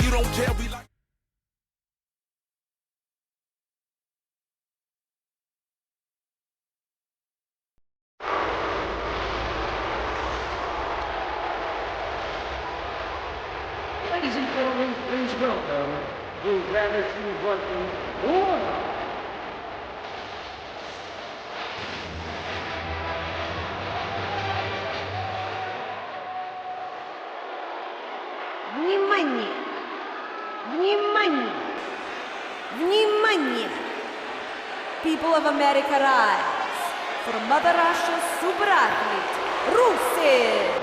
you don't care, we like. Ladies and gentlemen, please welcome the Gravity Button Warlock. Внимание! Внимание! Внимание! People of America rise for Mother Russia's super athlete, Rusev!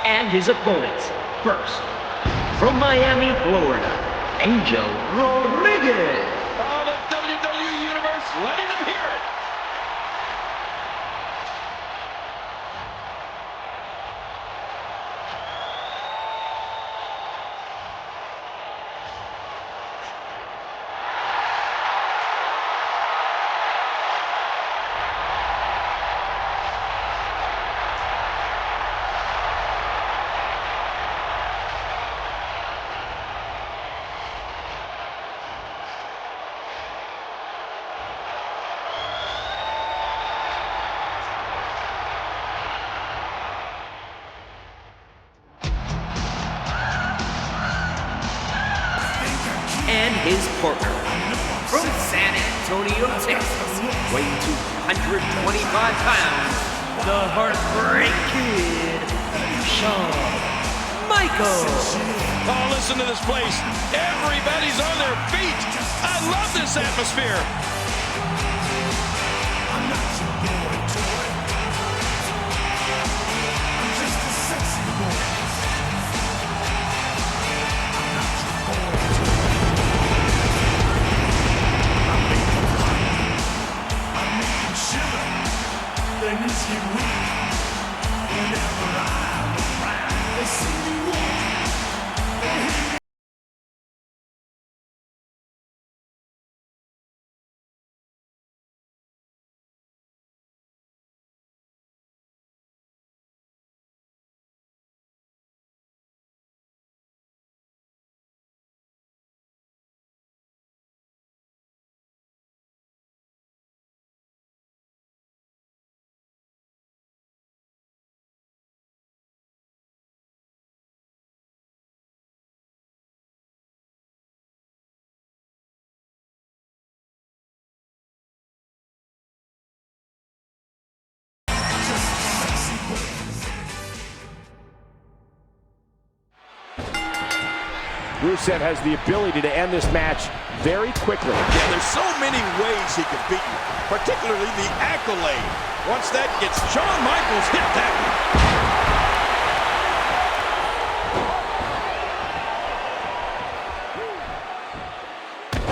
And his opponents. First, from Miami, Florida, Angel Rodriguez. Oh, the WWE Universe, letting them hear it. And his partner, from San Antonio, Texas, weighing 225 pounds, the Heartbreak Kid, Shawn Michaels. Oh, listen to this place. Everybody's on their feet. I love this atmosphere. Rusev has the ability to end this match very quickly. Yeah, there's so many ways he can beat you, particularly the accolade. Once that gets, Shawn Michaels hit that one.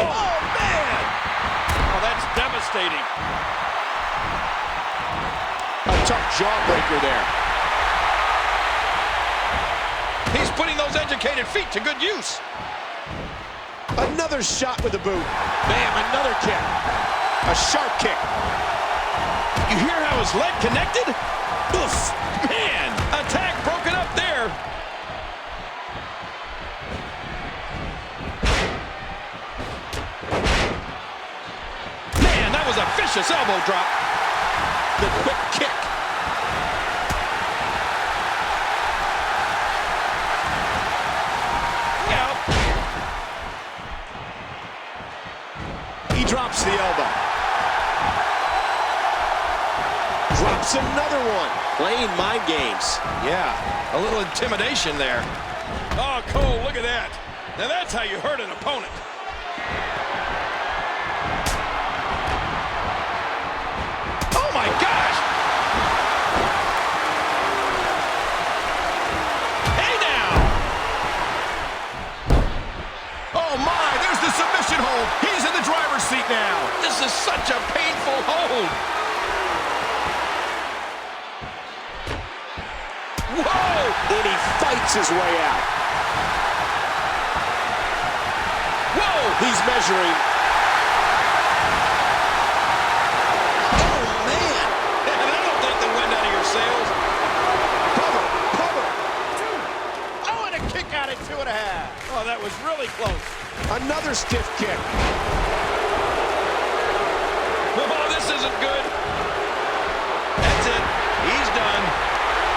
Oh, man! Oh, that's devastating. A tough jawbreaker there. He's putting those educated feet to good use. Another shot with the boot. Bam, another kick. A sharp kick. You hear how his leg connected? Oof, man, attack broken up there. Man, that was a vicious elbow drop. The quick kick. He drops the elbow. Drops another one. Playing mind games. Yeah, a little intimidation there. Oh, Cole, look at that. Now that's how you hurt an opponent. Oh, my gosh. Hey, now. Oh, my, there's the submission hold. He's in the driver's seat now. This is such a painful hold. Whoa! And he fights his way out. Whoa! He's measuring. Oh, man! And I don't take the wind out of your sails. Cover, cover. Oh, and a kick out at 2.5. Oh, that was really close. Another stiff kick. Oh, this isn't good. That's it. He's done.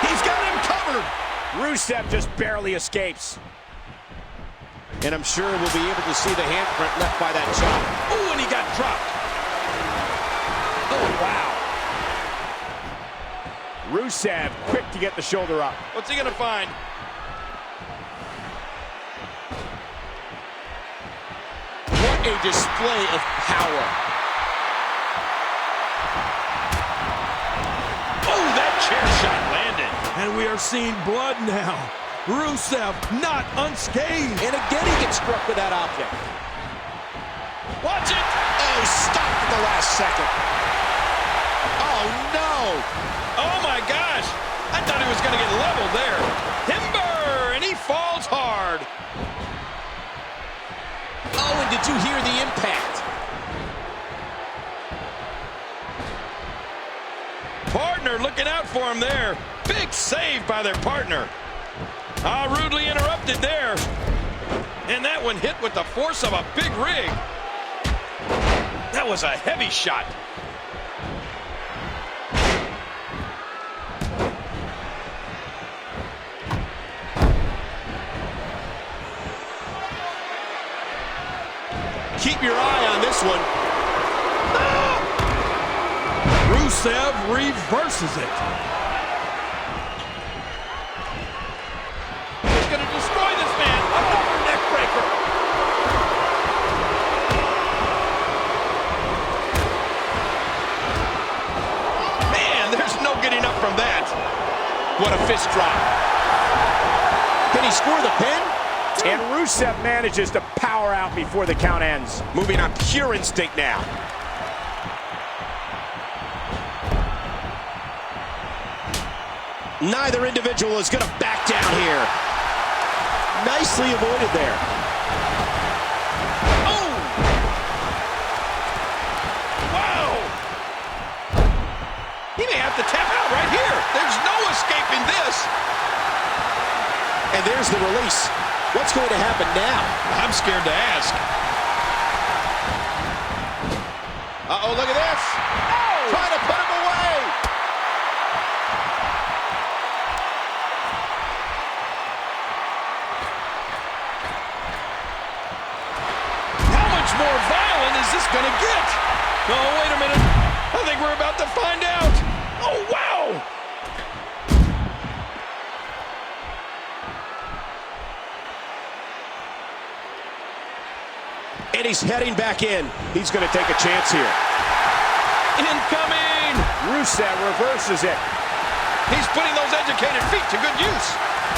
He's got him covered. Rusev just barely escapes. And I'm sure we'll be able to see the handprint left by that chop. Oh, and he got dropped. Oh, wow. Rusev quick to get the shoulder up. What's he gonna find? What a display of power. Oh, that chair shot landed. And we are seeing blood now. Rusev not unscathed. And again he gets struck with that object. Watch it. Oh, stopped at the last second. Oh, no. Oh, my gosh. I thought he was gonna get leveled there. Timber, and he falls hard. Oh, and did you hear the impact? Partner looking out for him there. Big save by their partner. Rudely interrupted there. And that one hit with the force of a big rig. That was a heavy shot. Keep your eye on this one. Rusev reverses it. He's going to destroy this man. Another neck breaker. Man, there's no getting up from that. What a fist drop. Can he score the pin? And Rusev manages to power out before the count ends. Moving on pure instinct now. Neither individual is going to back down here. Nicely avoided there. Oh! Wow! He may have to tap out right here. There's no escaping this. And there's the release. What's going to happen now? I'm scared to ask. Uh-oh, look at this. Oh! Trying to put him away. How much more violent is this going to get? Oh, wait a minute. I think we're about to find out. Oh, wow. And he's heading back in. He's going to take a chance here. Incoming! Rusev reverses it. He's putting those educated feet to good use.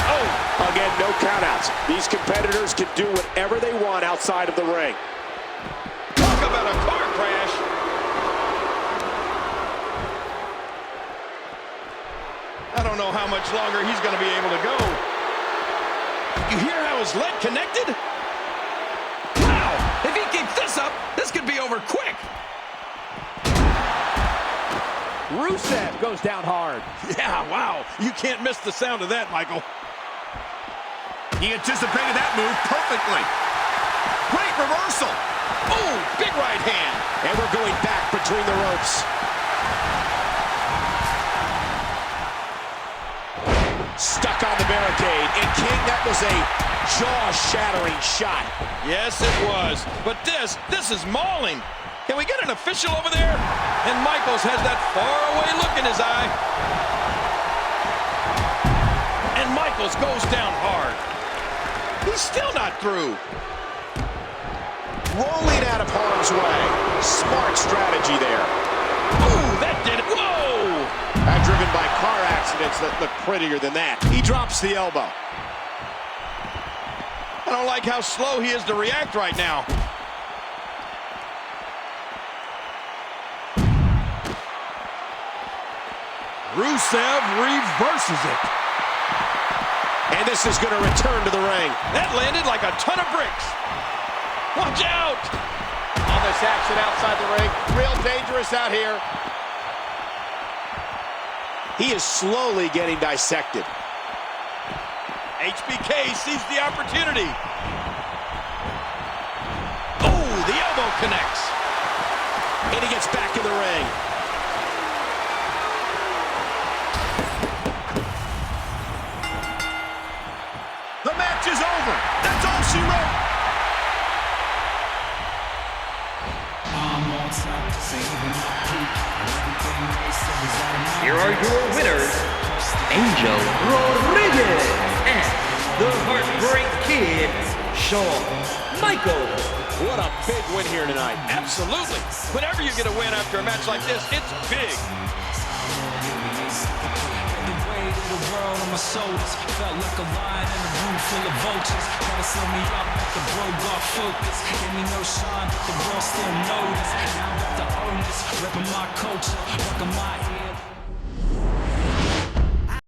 Oh! Again, no countouts. These competitors can do whatever they want outside of the ring. Talk about a car crash. I don't know how much longer he's going to be able to go. You hear how his leg connected? Wow! If he keeps this up, this could be over quick. Rusev goes down hard. Yeah, wow. You can't miss the sound of that, Michael. He anticipated that move perfectly. Great reversal. Oh, big right hand. And we're going back between the ropes. Stuck on the barricade. And King, that was a jaw-shattering shot. Yes, it was. But this is mauling. Can we get an official over there? And Michaels has that faraway look in his eye. And Michaels goes down hard. He's still not through. Rolling out of harm's way. Smart strategy there. Ooh, that did it. Whoa! Driven by car accidents that look prettier than that. He drops the elbow. I don't like how slow he is to react right now. Rusev reverses it. And this is going to return to the ring. That landed like a ton of bricks. Watch out! On this action outside the ring. Real dangerous out here. He is slowly getting dissected. HBK sees the opportunity. Oh, the elbow connects. And he gets back in the ring. The match is over. That's all she wrote. Here are your winners, Angel Rodriguez and the Heartbreak Kid, Shawn Michaels. What a big win here tonight. Absolutely. Whenever you get a win after a match like this, it's big. The weight of the world on my shoulders. Felt like a lion in a room full of vultures. Try to slow me up, but the bro got focus. Gave me no shine, the world still noticed. Now I'm about to own this, repping my culture, rocking my ear.